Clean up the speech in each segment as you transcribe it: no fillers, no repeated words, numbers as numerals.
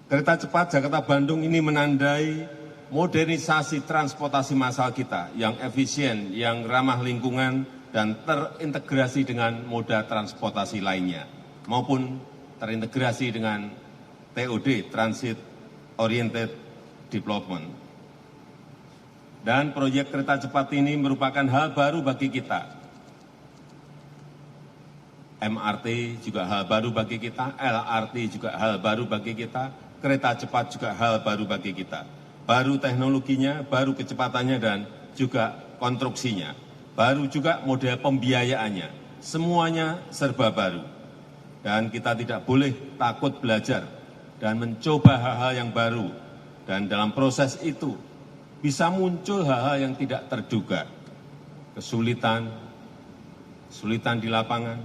Kereta cepat Jakarta-Bandung ini menandai modernisasi transportasi massal kita yang efisien, yang ramah lingkungan, dan terintegrasi dengan moda transportasi lainnya, maupun terintegrasi dengan TOD, Transit Oriented Development. Dan proyek kereta cepat ini merupakan hal baru bagi kita. MRT juga hal baru bagi kita, LRT juga hal baru bagi kita, kereta cepat juga hal baru bagi kita. Baru teknologinya, baru kecepatannya, dan juga konstruksinya. Baru juga model pembiayaannya. Semuanya serba baru. Dan kita tidak boleh takut belajar dan mencoba hal-hal yang baru. Dan dalam proses itu bisa muncul hal-hal yang tidak terduga. Kesulitan di lapangan,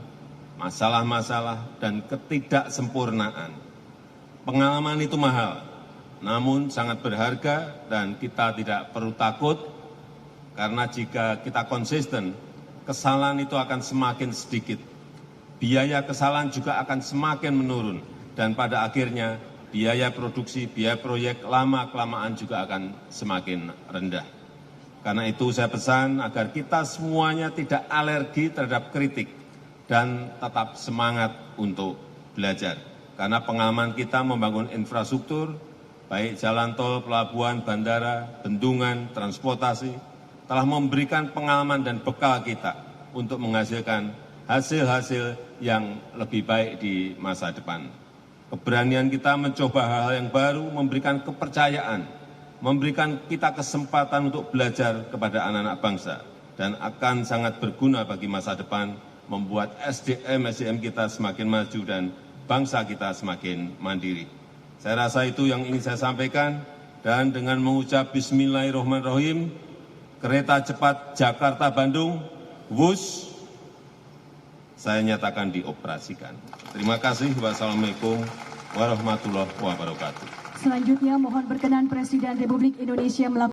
masalah-masalah, dan ketidaksempurnaan. Pengalaman itu mahal, namun sangat berharga, dan kita tidak perlu takut, karena jika kita konsisten, kesalahan itu akan semakin sedikit. Biaya kesalahan juga akan semakin menurun, dan pada akhirnya biaya produksi, biaya proyek lama-kelamaan juga akan semakin rendah. Karena itu saya pesan agar kita semuanya tidak alergi terhadap kritik, dan tetap semangat untuk belajar. Karena pengalaman kita membangun infrastruktur, baik jalan tol, pelabuhan, bandara, bendungan, transportasi, telah memberikan pengalaman dan bekal kita untuk menghasilkan hasil-hasil yang lebih baik di masa depan. Keberanian kita mencoba hal-hal yang baru, memberikan kepercayaan, memberikan kita kesempatan untuk belajar kepada anak-anak bangsa, dan akan sangat berguna bagi masa depan, membuat SDM kita semakin maju dan bangsa kita semakin mandiri. Saya rasa itu yang ingin saya sampaikan, dan dengan mengucap Bismillahirrahmanirrahim, kereta cepat Jakarta-Bandung, WUS, saya nyatakan dioperasikan. Terima kasih. Wassalamualaikum warahmatullahi wabarakatuh. Selanjutnya mohon berkenan Presiden Republik Indonesia melakukan